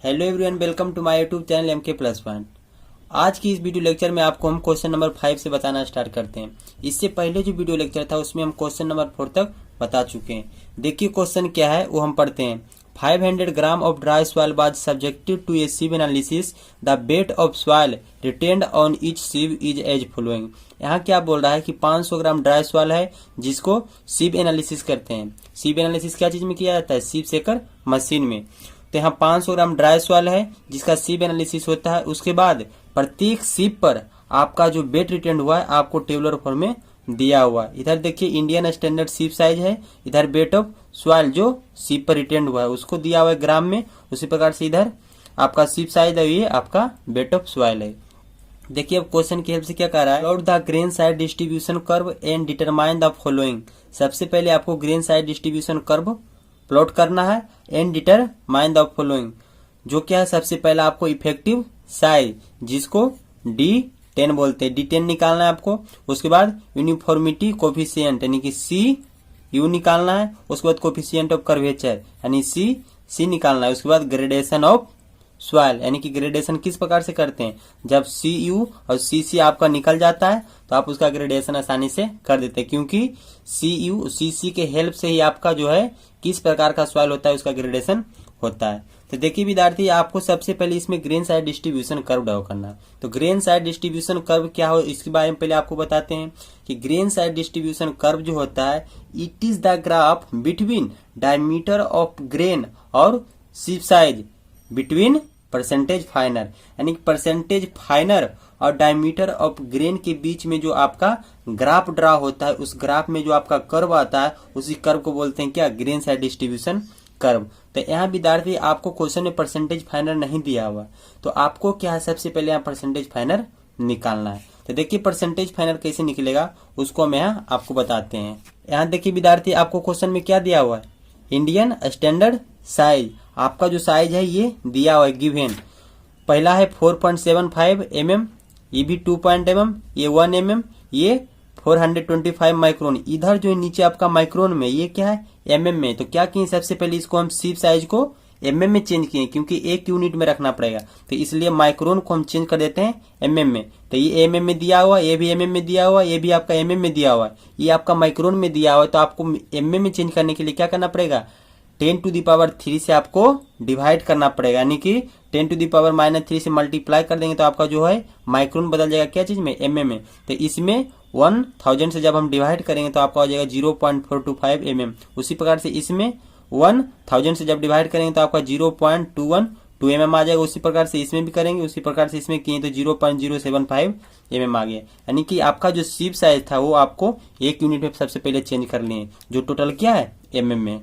Hello everyone, welcome to my YouTube channel M K plus point. आज की इस video lecture में आपको हम क्वेश्चन नंबर 5 से बताना स्टार्ट करते हैं। इससे पहले जो वीडियो लेक्चर था उसमें हम क्वेश्चन नंबर 4 तक बता चुके हैं। देखिए क्वेश्चन क्या है वो हम पढ़ते हैं। 500 gram of dry soil was subjected to a sieve analysis. The weight of soil retained on each sieve is as following. यहाँ क्या बोल रहा है कि 500 ग्राम ड्राई सॉइल है जिसको sieve एनालिसिस करते हैं। sieve एनालिसिस क्या चीज में किया जाता है? sieve सेकर मशीन में। तो यहाँ 500 ग्राम ड्राई सॉइल है जिसका sieve एनालिसिस होता है। उसके बाद प्रत्येक sieve पर आपका जो वेट रिटेंड हुआ है आपको टेबुलर फॉर्म में दिया हुआ है। इधर देखिए इंडियन स्टैंडर्ड sieve साइज है, इधर वेट ऑफ सॉइल जो sieve पर रिटेंड हुआ है उसको दिया हुआ है ग्राम में। उसी प्रकार से इधर आपका sieve साइज है, ये आपका वेट ऑफ सॉइल है। देखिए अब क्वेश्चन की हेल्प से क्या कह रहा है, plot the grain size distribution curve and determine the following. सबसे पहले आपको grain size distribution curve plot करना है एंड डिटरमाइन द फॉलोइंग। जो क्या है, सबसे पहला आपको इफेक्टिव साइज जिसको D10 बोलते हैं, D10 निकालना है आपको। उसके बाद यूनिफॉर्मिटी कोफिशिएंट यानी कि CU निकालना है। उसके बाद कोफिशिएंट ऑफ कर्वेचर यानी C निकालना है। उसके बाद ग्रेडेशन ऑफ सॉइल यानी कि ग्रेडेशन किस प्रकार से करते हैं, जब CU और CC आपका निकल जाता है तो आप उसका ग्रेडेशन आसानी से कर देते हैं, क्योंकि CU CC के हेल्प से ही आपका जो है किस प्रकार का सॉइल होता है उसका ग्रेडेशन होता है। तो देखिए विद्यार्थी, आपको सबसे पहले इसमें grain size distribution curve draw करना है। तो ग्रेन साइज डिस्ट्रीब्यूशन कर्व क्या हो इसके बारे में पहले आपको बताते हैं कि ग्रेन साइज डिस्ट्रीब्यूशन कर्व जो होता है, it is the graph between diameter of grain और sieve साइज बिटवीन परसेंटेज फाइनर, यानी परसेंटेज फाइनर और डायमीटर ऑफ ग्रेन के बीच में जो आपका ग्राफ ड्रा होता है, उस ग्राफ में जो आपका कर्व आता है उसी कर्व को बोलते हैं क्या, ग्रेन साइज डिस्ट्रीब्यूशन कर्व। तो यहाँ विद्यार्थी आपको क्वेश्चन में परसेंटेज फाइनर नहीं दिया हुआ, तो आपको क्या है सबसे पहले यहाँ परसेंटेज फाइनर निकालना है। तो देखिए परसेंटेज फाइनर कैसे निकलेगा उसको हम यहाँ आपको बताते हैं। यहाँ देखिए विद्यार्थी, आपको क्वेश्चन में क्या दिया हुआ है, इंडियन स्टैंडर्ड साइज। आपका जो साइज है ये दिया हुआ है गिवन। पहला है 4.75 mm, ये भी 2 mm, ये 1 mm, ये 425 माइक्रोन। इधर जो नीचे आपका माइक्रोन में ये क्या है, mm में। तो क्या किए, सबसे पहले इसको हम sieve साइज को mm में चेंज किए, क्योंकि एक यूनिट में रखना पड़ेगा, तो इसलिए माइक्रोन को हम चेंज कर देते हैं mm में। तो ये mm में दिया हुआ, ये भी mm में दिया हुआ, ये भी आपका mm में दिया हुआ है, ये आपका माइक्रोन में दिया हुआ है। तो आपको mm में चेंज करने के लिए क्या करना पड़ेगा, 10⁻³ से आपको डिवाइड करना पड़ेगा, यानी कि 10⁻³ से मल्टीप्लाई कर देंगे तो आपका जो है माइक्रोन बदल जाएगा क्या चीज में, mm में। तो इसमें 1000 से जब हम डिवाइड करेंगे तो आपका हो जाएगा 0.425 mm। उसी प्रकार से इसमें 1000 से जब डिवाइड करेंगे तो आपका 0.212 mm आ जाएगा। उसी प्रकार से इसमें भी करेंगे, उसी प्रकार से इसमें किए तो 0.075 mm आ गया। यानी कि आपका जो sieve साइज था वो आपको एक यूनिट में सबसे पहले चेंज कर लिए, जो टोटल क्या है mm में।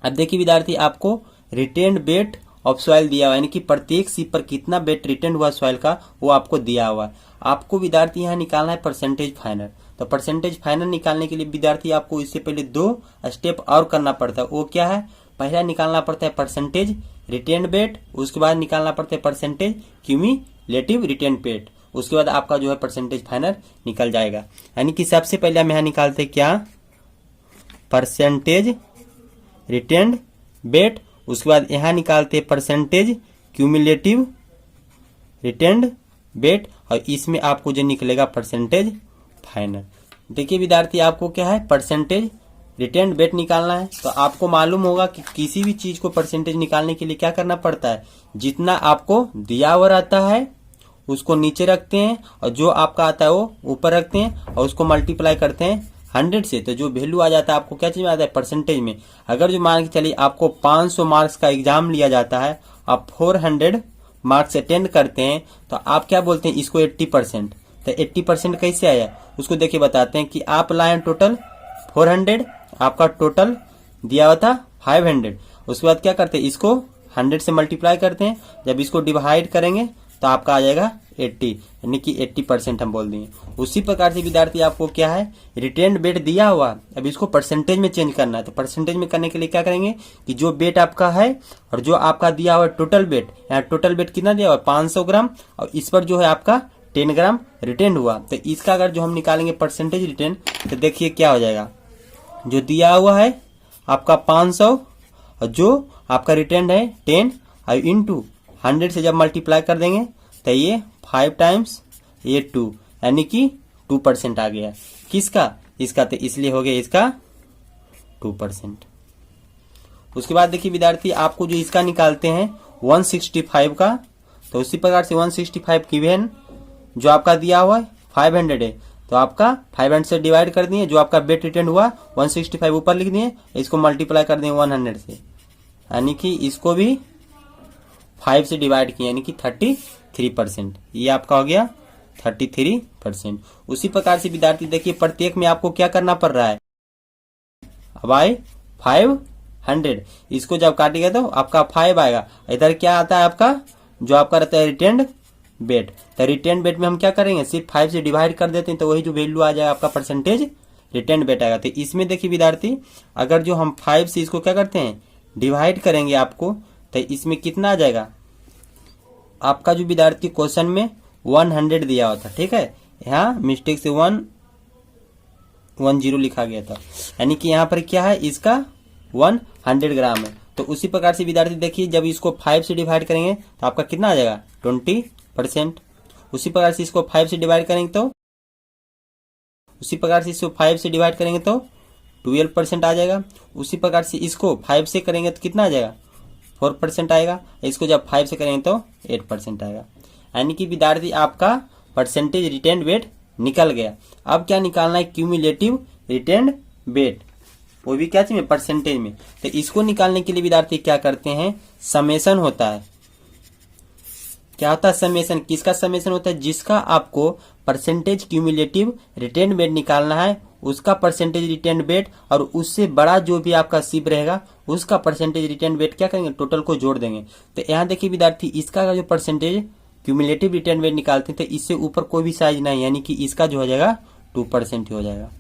अब देखिए विद्यार्थी, आपको रिटेन्ड वेट ऑफ सॉइल दिया हुआ है, यानी कि प्रत्येक sieve पर कितना वेट रिटेन्ड हुआ सॉइल का वो आपको दिया हुआ है। आपको विद्यार्थी यहाँ निकालना है परसेंटेज फाइनर। तो परसेंटेज फाइनर निकालने के लिए विद्यार्थी आपको इससे पहले 2 स्टेप और करना पड़ता है। वो क्या है, पहला निकालना पड़ता है परसेंटेज रिटेन्ड वेट, उसके बाद निकालना पड़ता है परसेंटेज क्यूमुलेटिव रिटेन्ड वेट, उसके बाद आपका जो है परसेंटेज फाइनर निकल जाएगा। यानी कि सबसे पहले हम यहाँ निकालते क्या, परसेंटेज रिटेन्ड वेट, उसके बाद यहाँ निकालते परसेंटेज क्यूमुलेटिव रिटेन्ड वेट, और इसमें आपको जो निकलेगा परसेंटेज फाइनल। देखिए विद्यार्थी, आपको क्या है परसेंटेज रिटेन्ड वेट निकालना है। तो आपको मालूम होगा कि किसी भी चीज को परसेंटेज निकालने के लिए क्या करना पड़ता है, जितना आपको दिया हुआ रहता है उसको नीचे रखते हैं और जो आपका आता है वो ऊपर रखते हैं और उसको मल्टीप्लाई करते हैं 100 से, तो जो वैल्यू आ जाता है आपको क्या चीज में आता है, परसेंटेज में। अगर जो मान के चलिए आपको 500 मार्क्स का एग्जाम लिया जाता है, आप 400 मार्क्स अटेंड करते हैं, तो आप क्या बोलते हैं इसको 80%। तो 80% कैसे आया उसको देखिए बताते हैं कि आप लाए टोटल 400, आपका टोटल दिया हुआ था 500। उसके बाद क्या करते हैं, इसको 100 से मल्टीप्लाई करते हैं, जब इसको डिवाइड करेंगे तो आपका आ जाएगा 80, यानी कि 80% हम बोल देंगे। उसी प्रकार से विद्यार्थी आपको क्या है, रिटेन्ड वेट दिया हुआ, अब इसको परसेंटेज में चेंज करना है। तो परसेंटेज में करने के लिए क्या करेंगे कि जो वेट आपका है और जो आपका दिया हुआ टोटल वेट, यहाँ टोटल वेट कितना दिया हुआ 500 ग्राम, और इस पर जो है आपका 10 ग्राम रिटेन्ड हुआ। तो इसका अगर जो हम निकालेंगे परसेंटेज रिटेन्ड, तो देखिए क्या हो जाएगा, जो दिया हुआ है आपका 500 और जो आपका रिटेन्ड है 10 और इंटू 100 से जब मल्टीप्लाई कर देंगे तो ये 5 टाइम्स ये 2 यानी कि 2% आ गया। किसका? इसका। तो इसलिए हो गया इसका 2%। उसके बाद देखिए विद्यार्थी, आपको जो इसका निकालते हैं 165 का, तो उसी प्रकार से 165 गिवन जो आपका दिया हुआ है 500 है, तो आपका 500 से डिवाइड कर दिए, जो आपका बेट रिटर्न हुआ 165 ऊपर लिख दिए, इसको मल्टीप्लाई कर दिए 100 से, यानी कि इसको भी 5 से डिवाइड किए, यानी कि 33%। ये आपका हो गया 33%। उसी प्रकार से विद्यार्थी देखिए प्रत्येक में आपको क्या करना पड़ रहा है, बाय 500, इसको जब काटेगा तो आपका 5 आएगा। इधर क्या आता है आपका, जो आपका रहता है रिटेंड बेट, तो रिटेंड बेट में हम क्या करेंगे, सिर्फ 5 से डिवाइड कर देते हैं, तो वही जो वैल्यू आ जाएगा आपका परसेंटेज रिटेंड बेट आएगा। तो इसमें देखिए विद्यार्थी, अगर जो हम 5 से इसको क्या करते हैं डिवाइड करेंगे आपको, तो इसमें कितना आ जाएगा आपका, जो विद्यार्थी क्वेश्चन में 100 दिया हुआ था, ठीक है, यहाँ मिस्टेक से 110 लिखा गया था, यानी कि यहाँ पर क्या है, इसका 100 ग्राम है। तो उसी प्रकार से विद्यार्थी देखिए, जब इसको 5 से डिवाइड करेंगे तो आपका कितना आ जाएगा 20%। उसी प्रकार से इसको 5 से डिवाइड करेंगे तो 12% आ जाएगा। उसी प्रकार से इसको 5 से करेंगे तो कितना आ जाएगा 4% आएगा। इसको जब 5 से करेंगे तो 8% आएगा। यानी कि विद्यार्थी आपका परसेंटेज रिटेंड बेट निकल गया। अब क्या निकालना है, क्यूमुलेटिव रिटेंड बेट, वो भी क्या चाहिए परसेंटेज में। तो इसको निकालने के लिए विद्यार्थी क्या करते हैं, समेशन होता है। क्या होता है समेशन, किसका समेशन होता है, जिसका आपको परसेंटेज क्यूमुलेटिव रिटेंड बेट निकालना है, उसका परसेंटेज रिटेंड बेट और उससे बड़ा जो भी आपका सिप रहेगा उसका परसेंटेज रिटेंड बेट क्या करेंगे, टोटल को जोड़ देंगे। तो यहाँ देखिए विद्यार्थी, इसका जो परसेंटेज क्यूमुलेटिव रिटेंड बेट निकालते हैं तो इससे ऊपर कोई भी साइज नहीं, यानी कि इसका जो हो जाएगा 2% ही हो जाएगा।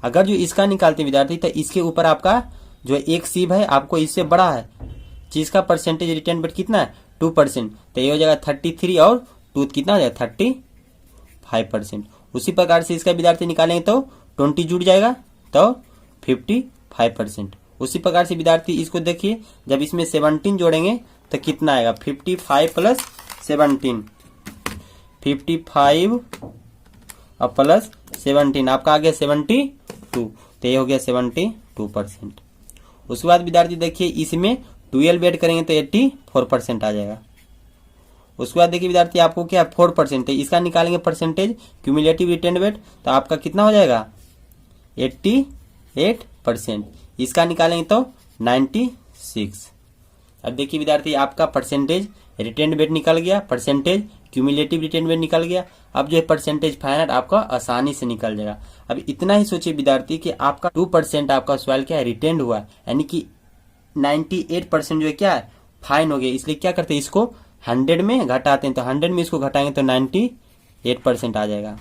अगर जो इसका निकालते हैं विद्यार्थी, तो इसके ऊपर आपका जो एक सिप है आपको इससे बड़ा है, जिसका परसेंटेज रिटेंड बेट कितना है 2%, तो ये हो जाएगा 33 और 2 कितना हो जाएगा 35%। उसी प्रकार से इसका विद्यार्थी निकालेंगे तो 20 जुड़ जाएगा तो 55%। उसी प्रकार से विद्यार्थी इसको देखिए, जब इसमें 17 जोड़ेंगे तो कितना आएगा 55 प्लस 17, 55 और प्लस 17 आपका आ गया 72, तो ये हो गया 72%। उसके बाद विद्यार्थी देखिए, इसमें 12 ऐड करेंगे तो 84% आ जाएगा। उसके बाद देखिए विद्यार्थी, आपको क्या 4% है, इसका निकालेंगे परसेंटेज क्यूमुलेटिव रिटेंड बेट, तो आपका कितना हो जाएगा 88%। इसका निकालेंगे तो 96। अब देखिए विद्यार्थी, आपका परसेंटेज रिटेंड बेट निकल गया, परसेंटेज क्यूमुलेटिव रिटेंड बेट निकल गया। अब जो है परसेंटेज फाइनल आपका आसानी से निकल जाएगा। अब इतना ही सोचिए विद्यार्थी कि आपका 2% आपका सॉइल क्या है रिटेंड हुआ है, यानी कि 98% जो है क्या है फाइन हो गया। इसलिए क्या करते हैं, इसको 100 में घटाते हैं, तो 100 में इसको घटाएंगे तो 98% आ जाएगा।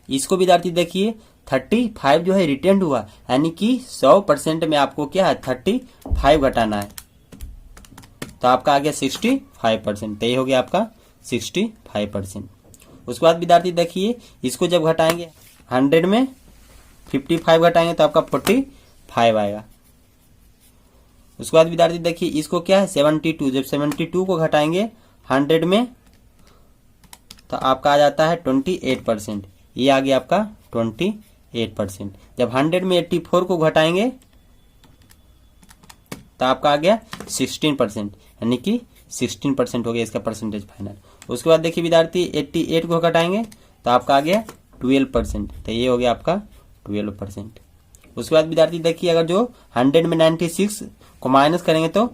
इसको विद्यार्थी देखिए 35 जो है रिटेंड हुआ, यानी कि 100% में आपको क्या है 35 घटाना है, तो आपका आ गया 65%। तो ये हो गया आपका 65%। उसके बाद विद्यार्थी देखिए, इसको जब घटाएंगे 100 में 55 घटाएंगे तो आपका 45 आएगा। उसके बाद विद्यार्थी देखिए, इसको क्या है 72, जब 72 को घटाएंगे 100 में तो आपका आ जाता है 28%। ये आ गया आपका 28%। जब 100 में 84 को घटाएंगे तो आपका आ गया 16%, यानी कि 16% हो गया इसका परसेंटेज फाइनल। उसके बाद देखिए विद्यार्थी, 88 को घटाएंगे तो आपका आ गया 12%, तो ये हो गया आपका 12%। उसके बाद विद्यार्थी देखिए, अगर जो 100 में 96 को माइनस करेंगे तो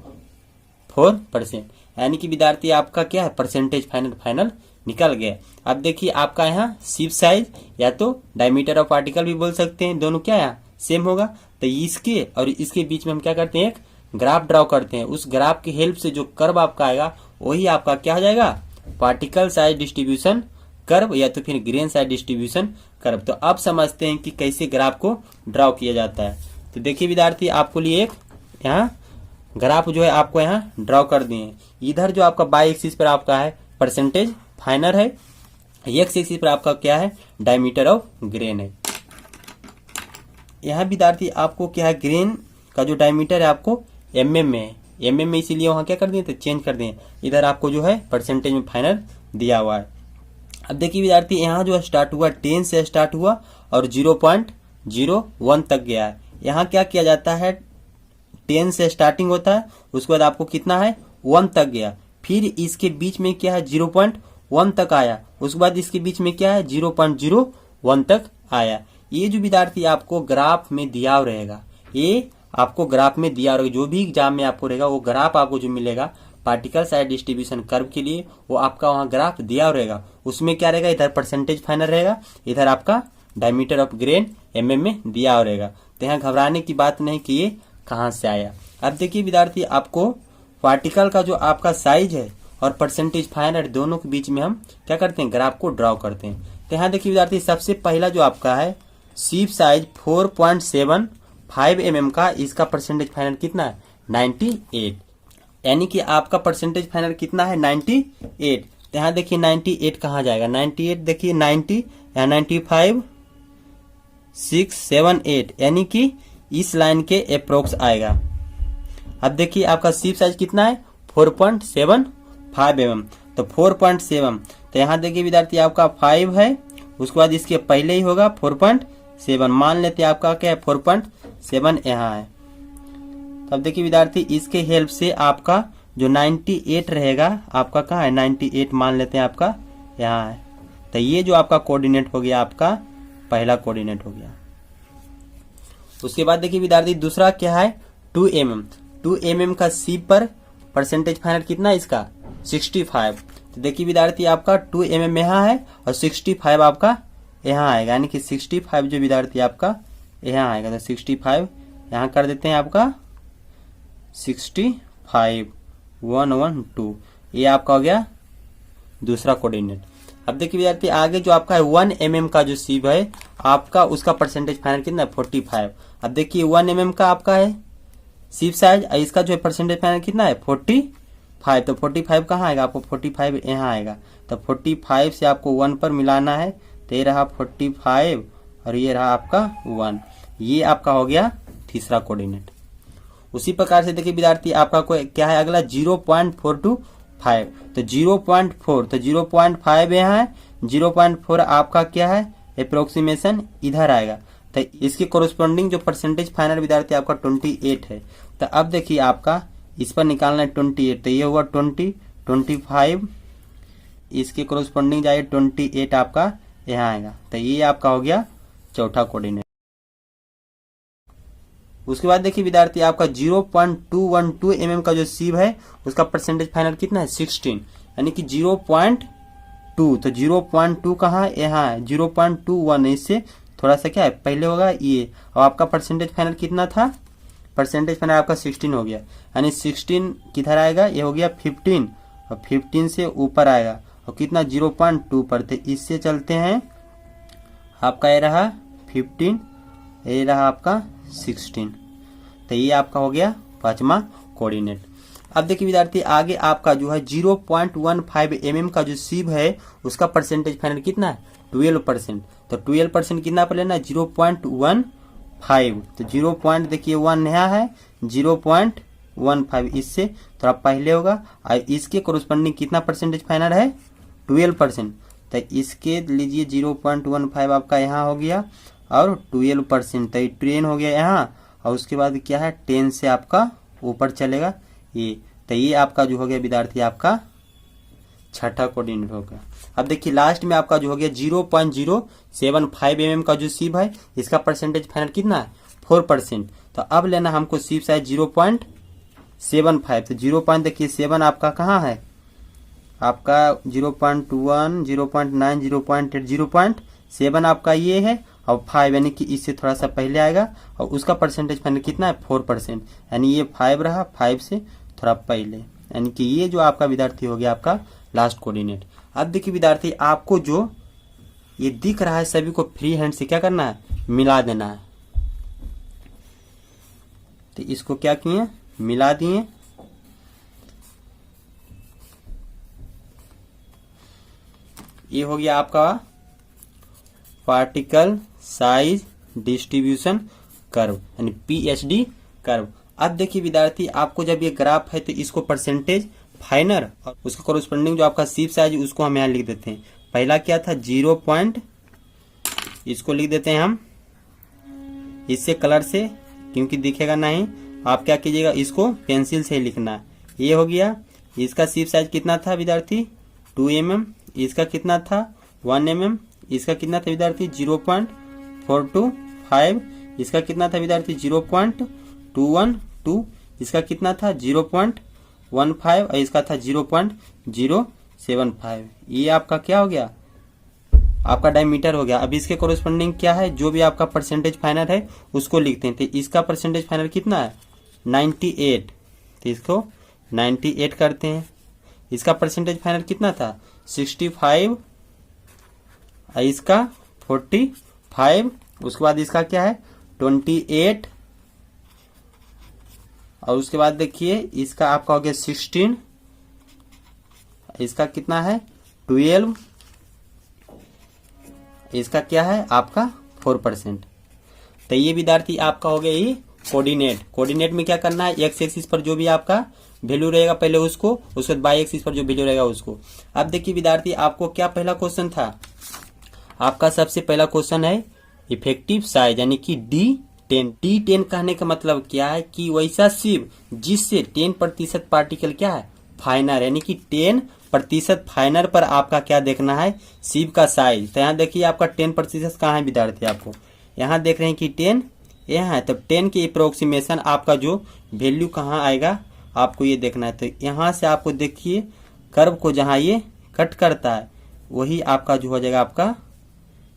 4%, यानी कि विद्यार्थी आपका क्या है परसेंटेज फाइनल निकल गया। अब देखिए, आपका यहाँ सिप साइज या तो डायमीटर ऑफ पार्टिकल भी बोल सकते हैं, दोनों क्या यहाँ सेम होगा। तो इसके और इसके बीच में हम क्या करते हैं, एक ग्राफ ड्रॉ करते हैं। उस ग्राफ की हेल्प से जो कर्व आपका आएगा वही आपका क्या हो जाएगा, पार्टिकल साइज डिस्ट्रीब्यूशन कर्व या तो फिर ग्रेन साइज डिस्ट्रीब्यूशन कर्व। तो अब समझते हैं कि कैसे ग्राफ को ड्रॉ किया जाता है। तो देखिए विद्यार्थी, आपको लिए एक यहाँ ग्राफ जो है आपको यहाँ ड्रॉ कर दिए। इधर जो आपका बाई एक्सिस पर आपका है परसेंटेज फाइनल है, एक्स एक्सिस पर आपका क्या है डायमीटर ऑफ ग्रेन है। यहाँ विद्यार्थी आपको क्या है, ग्रेन का जो डायमीटर है आपको mm में है, mm में, इसीलिए वहां क्या कर दिए तो चेंज कर दिए। इधर आपको जो है परसेंटेज में फाइनल दिया हुआ है। अब देखिए विद्यार्थी, यहाँ जो स्टार्ट हुआ 10 से स्टार्ट हुआ और 0.01 तक गया है। यहाँ क्या किया जाता है, 10 से स्टार्टिंग होता है, उसके बाद आपको कितना है 1 तक गया, फिर इसके बीच में क्या है 0.1 तक आया, उसके बाद इसके बीच में क्या है 0.01 तक आया। ये जो विद्यार्थी आपको ग्राफ में दिया रहेगा, ये आपको ग्राफ में दिया रहेगा, जो भी एग्जाम में आपको रहेगा वो ग्राफ आपको जो मिलेगा पार्टिकल साइज डिस्ट्रीब्यूशन कर्व के लिए, वो आपका वहां ग्राफ दिया रहेगा। उसमें क्या रहेगा, इधर परसेंटेज फाइनल रहेगा, इधर आपका डायमीटर ऑफ ग्रेन mm में दिया रहेगा। तो यहाँ घबराने की बात नहीं कि ये कहाँ से आया। अब देखिए विद्यार्थी, आपको पार्टिकल का जो आपका साइज है और परसेंटेज फाइनल दोनों के बीच में हम क्या करते हैं, ग्राफ को ड्रॉ करते हैं। तो यहाँ देखिए विद्यार्थी, सबसे पहला जो आपका है शीप साइज 4.75 mm का, इसका परसेंटेज फाइनल कितना है 98, यानी कि आपका परसेंटेज फाइनल कितना है 98। तो यहाँ देखिए 98 कहाँ जाएगा, 98 देखिए 90, यहाँ 95, 6, 7, 8, यानी कि इस लाइन के अप्रोक्स आएगा। अब देखिए आपका शीप साइज कितना है 4.75 mm, तो 4.7, तो यहाँ देखिए विद्यार्थी आपका 5 है, उसके बाद इसके पहले ही होगा 4.7, मान लेते हैं आपका क्या है 4.7 यहाँ है। तब देखिए विद्यार्थी, इसके हेल्प से आपका जो 98 रहेगा, आपका कहाँ है 98 मान लेते हैं आपका यहाँ है। तो ये जो आपका कोऑर्डिनेट हो गया, आपका पहला कोऑर्डिनेट हो गया। उसके बाद देखिए विद्यार्थी, दूसरा क्या है 2 mm, 2 mm का सी पर परसेंटेज फाइनल कितना है इसका 65। तो देखिए विद्यार्थी, आपका 2 mm यहाँ है और 65 आपका यहाँ आएगा, यानी कि 65 जो विद्यार्थी आपका यहाँ आएगा, तो 65 यहाँ कर देते हैं आपका 65, 112, ये आपका हो गया दूसरा कोऑर्डिनेट। अब देखिए विद्यार्थी, आगे जो आपका है 1 mm का जो सीब है आपका, उसका परसेंटेज फाइनल कितना है 45। अब देखिए 1 mm का आपका है सीप साइज, इसका जो है परसेंटेज फाइनल कितना है 45, तो 45 कहाँ आएगा आपको 45 यहाँ आएगा, तो 45 से आपको 1 पर मिलाना है, तो ये रहा 45 और ये रहा आपका 1, ये आपका हो गया तीसरा कोऑर्डिनेट। उसी प्रकार से देखिए विद्यार्थी, आपका कोई क्या है अगला 0.425, तो 0.4, तो 0.5 यहाँ है, 0.4 आपका क्या है अप्रोक्सीमेशन इधर आएगा, तो इसके कोरोस्पोंडिंग जो परसेंटेज फाइनल विद्यार्थी आपका 28 है। तो अब देखिए आपका इस पर निकालना है 28, तो ये हुआ 20, 25, इसके कोरोस्पोंडिंग जाए 28 आपका यहाँ आएगा, तो ये आपका हो गया चौथा कोऑर्डिनेट। उसके बाद देखिए विद्यार्थी, आपका 0.212 mm का जो सीब है उसका परसेंटेज फाइनल कितना है 16, यानी कि 0.2, तो 0.2 कहाँ है यहाँ है 0.21, इससे थोड़ा सा क्या है पहले होगा ये, और आपका परसेंटेज फाइनल कितना था, परसेंटेज फाइनल आपका 16 हो गया, यानी 16 किधर आएगा, ये हो गया 15, और 15 से ऊपर आएगा और कितना 0.2 पर, तो इससे चलते हैं आपका ये रहा 15, ये रहा आपका 16, तो ये आपका हो गया पांचवा कोऑर्डिनेट। अब देखिए विद्यार्थी, आगे आपका जो है 0.15 mm का जो सीब है उसका परसेंटेज फाइनल कितना है 12%, तो 12% कितना पर लेना है 0.15, तो 0. देखिए 1 यहाँ है 0.15, इससे थोड़ा पहले होगा, और इसके कोरोस्पोंडिंग कितना परसेंटेज फाइनल है 12%, तो इसके लीजिए 0.15 आपका यहाँ हो गया और 12%, तो 10 हो गया यहाँ, और उसके बाद क्या है 10 से आपका ऊपर चलेगा ये, तो ये आपका जो हो गया विद्यार्थी आपका छठा कोऑर्डिनेट होगा। अब देखिए लास्ट में आपका जो हो गया 0.075 mm का जो सीब है इसका परसेंटेज फाइनल कितना है 4%, तो अब लेना हमको सीब साइज 0.75, तो 0. देखिए 7 आपका कहाँ है आपका 0.1, 0.9, 0.8, 0.7 आपका ये है, और 5 यानी कि इससे थोड़ा सा पहले आएगा, और उसका परसेंटेज फाइनल कितना है 4%, यानी ये 5 रहा 5 से थोड़ा पहले, यानी कि ये जो आपका विद्यार्थी हो गया आपका लास्ट कोऑर्डिनेट। अब देखिए विद्यार्थी, आपको जो ये दिख रहा है सभी को फ्री हैंड से क्या करना है मिला देना है, तो इसको क्या किए मिला दिए, ये हो गया आपका पार्टिकल साइज डिस्ट्रीब्यूशन कर्व यानी पीएचडी कर्व। अब देखिए विद्यार्थी, आपको जब ये ग्राफ है तो इसको परसेंटेज फाइनर और उसके कोरोस्पोंडिंग जो आपका शीप साइज उसको हम यहाँ लिख देते हैं। पहला क्या था 0 पॉइंट, इसको लिख देते हैं हम इससे कलर से, क्योंकि दिखेगा नहीं। आप क्या कीजिएगा, इसको पेंसिल से लिखना है। ये हो गया। इसका शीप साइज कितना था विद्यार्थी 2 mm, इसका कितना था 1 mm, इसका कितना था विद्यार्थी 0.425, इसका कितना था विद्यार्थी 0.212, इसका कितना था 0.15 और इसका था 0.075। ये आपका क्या हो गया, आपका डायमीटर हो गया। अब इसके कोरोस्पोंडिंग क्या है, जो भी आपका परसेंटेज फाइनल है उसको लिखते हैं। तो इसका परसेंटेज फाइनल कितना है 98, तो इसको 98 करते हैं। इसका परसेंटेज फाइनल कितना था 65 और इसका 45, उसके बाद इसका क्या है 28 और उसके बाद देखिए इसका आपका हो गया 16, इसका कितना है 12, इसका क्या है आपका 4%। तो ये विद्यार्थी आपका हो गया ये कोऑर्डिनेट। कोऑर्डिनेट में क्या करना है, एक्स एक्सिस पर जो भी आपका वैल्यू रहेगा पहले उसको, उसके बाद वाई एक्सिस पर जो वैल्यू रहेगा उसको। अब देखिए विद्यार्थी, आपको क्या पहला क्वेश्चन था, आपका सबसे पहला क्वेश्चन है इफेक्टिव साइज यानी कि D10। D10 कहने का मतलब क्या है कि वैसा शीप जिससे 10% पार्टिकल क्या है फाइनर, यानी कि 10% फाइनर पर आपका क्या देखना है शीप का साइज। तो यहाँ देखिए आपका 10% कहाँ है विद्यार्थी, आपको यहाँ देख रहे हैं कि 10 यहाँ है, तो 10 के अप्रोक्सीमेशन आपका जो वैल्यू कहाँ आएगा आपको ये देखना है। तो यहाँ से आपको देखिए कर्व को जहाँ ये कट करता है वही आपका जो हो जाएगा आपका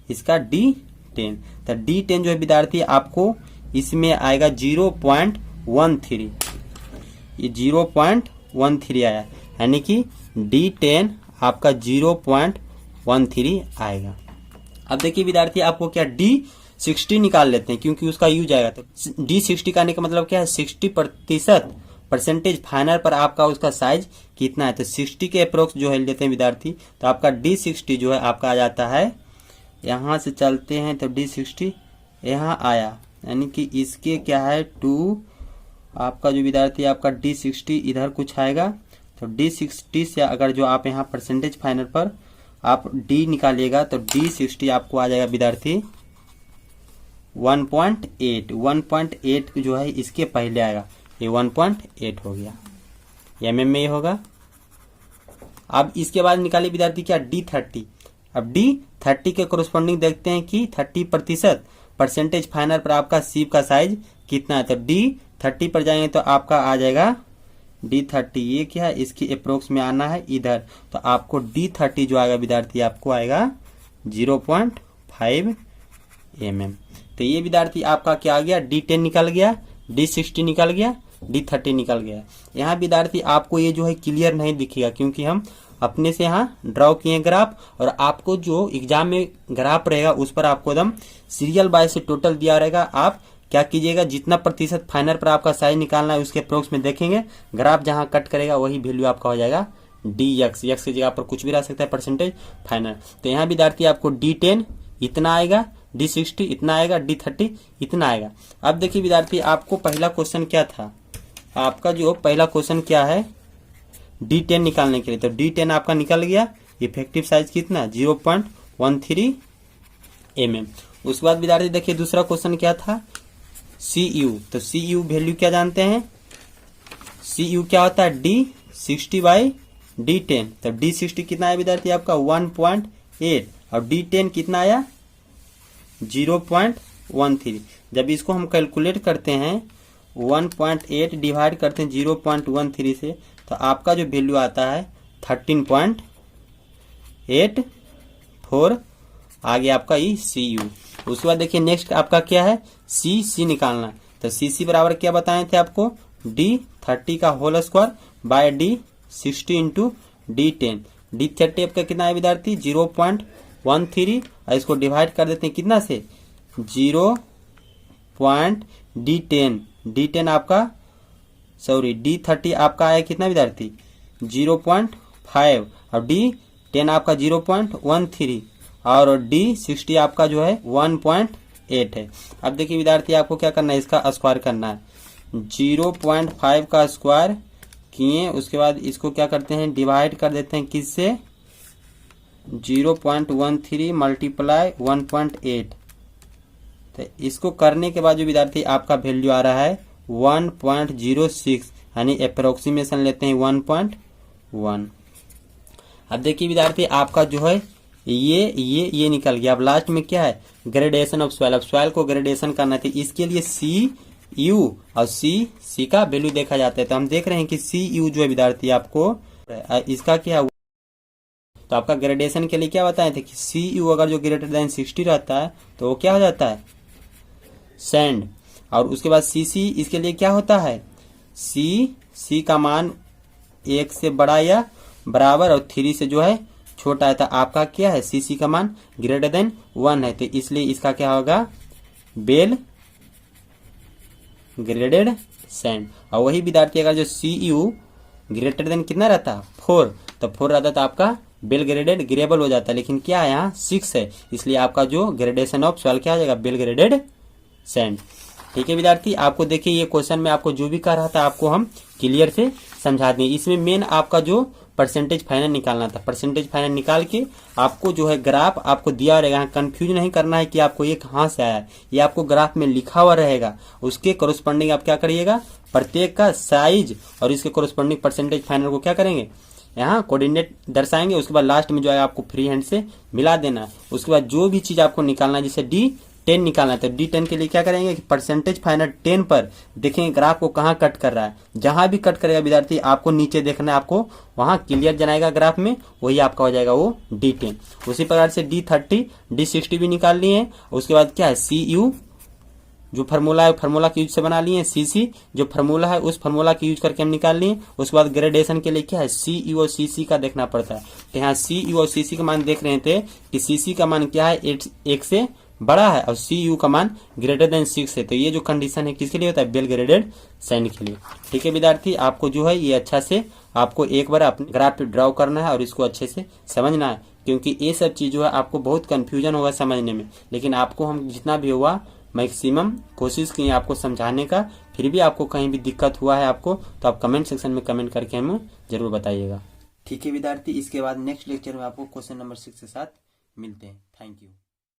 इसका D10। तो D10 जो है विद्यार्थी आपको इसमें आएगा 0.13, ये 0.13 आया, यानी कि D10 आपका 0.13 आएगा। अब देखिए विद्यार्थी, आपको क्या D60 निकाल लेते हैं क्योंकि उसका यूज आएगा। तो D60 का मतलब क्या है 60% परसेंटेज फाइनल पर आपका उसका साइज कितना है। तो 60 के अप्रोक्स जो है लेते हैं विद्यार्थी, तो आपका D60 जो है आपका आ जाता है, यहाँ से चलते हैं तो D60 यहाँ आया, यानी कि इसके क्या है 2, आपका जो विद्यार्थी आपका D60 इधर कुछ आएगा। तो D60 से अगर जो आप यहाँ परसेंटेज फाइनल पर आप D निकालिएगा तो D60 आपको आ जाएगा विद्यार्थी 1.8 जो है इसके पहले आएगा, ये 1.8 हो गया, mm में ये होगा। अब इसके बाद निकालिए विद्यार्थी क्या D30। अब D30 के कोरोस्पोंडिंग देखते हैं कि 30% परसेंटेज फाइनल पर आपका शीप का साइज कितना है। तो D30 पर जाएंगे तो आपका आ जाएगा D30, ये क्या है इसकी अप्रोक्स में आना है इधर, तो आपको D30 जो आएगा विद्यार्थी आपको आएगा 0.5 mm। तो ये विद्यार्थी आपका क्या आ गया, D10 निकल गया, D60 निकल गया, D30 निकल गया। यहाँ विद्यार्थी आपको ये जो है क्लियर नहीं दिखेगा क्योंकि हम अपने से यहाँ ड्रॉ किए ग्राफ, और आपको जो एग्जाम में ग्राफ रहेगा उस पर आपको एकदम सीरियल बाय से टोटल दिया रहेगा। आप क्या कीजिएगा, जितना प्रतिशत फाइनल पर आपका साइज निकालना है उसके अप्रोक्स में देखेंगे, ग्राफ जहां कट करेगा वही वैल्यू आपका हो जाएगा DX। एक्स की जगह पर कुछ भी रह सकता है परसेंटेज फाइनल। तो यहाँ विद्यार्थी आपको D10 इतना आएगा, D60 इतना आएगा, D30 इतना आएगा। अब देखिए विद्यार्थी, आपको पहला क्वेश्चन क्या था, आपका जो पहला क्वेश्चन क्या है D10 निकालने के लिए, तो D10 आपका निकल गया। इफेक्टिव साइज कितना 0.13 mm। उसके बाद विद्यार्थी देखिए दूसरा क्वेश्चन क्या था CU। तो CU वैल्यू क्या जानते हैं, CU क्या होता है D60/D10। तो D60 कितना है विद्यार्थी आपका 1.8 और D10 कितना आया 0.13। जब इसको हम कैलकुलेट करते हैं 1.8 डिवाइड करते हैं 0.13 से, तो आपका जो वैल्यू आता है 13.84 आ गया आपका ये CU। उसके बाद देखिए नेक्स्ट आपका क्या है CC निकालना। तो CC बराबर क्या बताए थे आपको D30 का whole square by D60 into D10। D30 आपका कितना है विद्यार्थी 0.13 और इसको डिवाइड कर देते हैं कितना से 0.D10। D10 आपका D30 आपका आया कितना विद्यार्थी 0.5 और D10 आपका 0.13 और D60 आपका जो है 1.8 है। अब देखिए विद्यार्थी आपको क्या करना है, इसका स्क्वायर करना है। 0.5 का स्क्वायर किए, उसके बाद इसको क्या करते हैं, डिवाइड कर देते हैं किससे, 0.13 मल्टीप्लाई 1.8। तो इसको करने के बाद जो विद्यार्थी आपका वैल्यू आ रहा है 1.06, यानी अप्रोक्सीमेशन लेते हैं 1.1। अब देखिए विद्यार्थी आपका जो है ये निकल गया। अब लास्ट में क्या है, ग्रेडेशन ऑफ सॉइल। अब सॉइल को ग्रेडेशन करना था, इसके लिए सी यू और सी का वैल्यू देखा जाता है। तो हम देख रहे हैं कि सी यू जो है विद्यार्थी आपको इसका क्या है, तो आपका ग्रेडेशन के लिए क्या बताए थे कि सी यू अगर जो ग्रेटर देन 60 रहता है तो वो क्या हो जाता है, सैंड। और उसके बाद सी सी इसके लिए क्या होता है, सी का मान 1 से बड़ा या बराबर और 3 से जो है छोटा है। तो आपका क्या है, सी का मान ग्रेटर देन 1 है, तो इसलिए इसका क्या होगा, बेल ग्रेडेड सैंड। और वही विद्यार्थी अगर जो सी यू ग्रेटर देन कितना रहता है, 4, तो 4 रहता तो आपका बेल ग्रेडेड ग्रेबल हो जाता है। लेकिन क्या है यहाँ 6 है, इसलिए आपका जो ग्रेडेशन ऑफ सॉइल क्या हो जाएगा, बेल ग्रेडेड सैंड। ठीक है विद्यार्थी, आपको देखिए ये क्वेश्चन में आपको जो भी कर रहा था आपको हम क्लियर से समझा दें। इसमें मेन आपका जो परसेंटेज फाइनल निकालना था, परसेंटेज फाइनल निकाल के आपको जो है ग्राफ आपको दिया रहेगा। कंफ्यूज नहीं करना है कि आपको ये कहाँ से आया है, ये आपको ग्राफ में लिखा हुआ रहेगा। उसके कोरोस्पोंडिंग आप क्या करिएगा, प्रत्येक का साइज और इसके कोरोस्पोंडिंग परसेंटेज फाइनल को क्या करेंगे, यहाँ कोऑर्डिनेट दर्शाएंगे। उसके बाद लास्ट में जो है आपको फ्री हैंड से मिला देना है। उसके बाद जो भी चीज आपको निकालना है, जैसे D10 निकालना है, तो D10 के लिए क्या करेंगे कि परसेंटेज फाइनल 10 पर देखेंगे ग्राफ को कहाँ कट कर रहा है। जहां भी कट करेगा विद्यार्थी आपको नीचे देखना है, आपको वहां क्लियर जनाएगा ग्राफ में, वही आपका हो जाएगा वो D10। उसी प्रकार से D30 D60 भी निकाल लिए। उसके बाद क्या है, CU जो फार्मूला है फार्मूला के यूज से बना लिए, CC जो फार्मूला है उस फार्मूला के यूज करके हम निकाल लिए। उसके बाद ग्रेडेशन के लिए क्या है, CU और CC का देखना पड़ता है। तो यहाँ CU और CC का मान देख रहे थे कि CC का मान क्या है, 1 से बड़ा है और CU का मान ग्रेटर देन 6 है। तो ये जो कंडीशन है किसके लिए होता है, बेल ग्रेडेड सैंड के लिए। ठीक है विद्यार्थी, आपको जो है ये अच्छा से आपको एक बार अपने ग्राफ पे ड्रॉ करना है और इसको अच्छे से समझना है, क्योंकि ये सब चीज जो है आपको बहुत कंफ्यूजन होगा समझने में। लेकिन आपको हम जितना भी हुआ मैक्सिमम कोशिश की आपको समझाने का। फिर भी आपको कहीं भी दिक्कत हुआ है आपको, तो आप कमेंट सेक्शन में कमेंट करके हमें जरूर बताइएगा। ठीक है विद्यार्थी, इसके बाद नेक्स्ट लेक्चर में आपको क्वेश्चन नंबर 6 के साथ मिलते हैं। Thank you.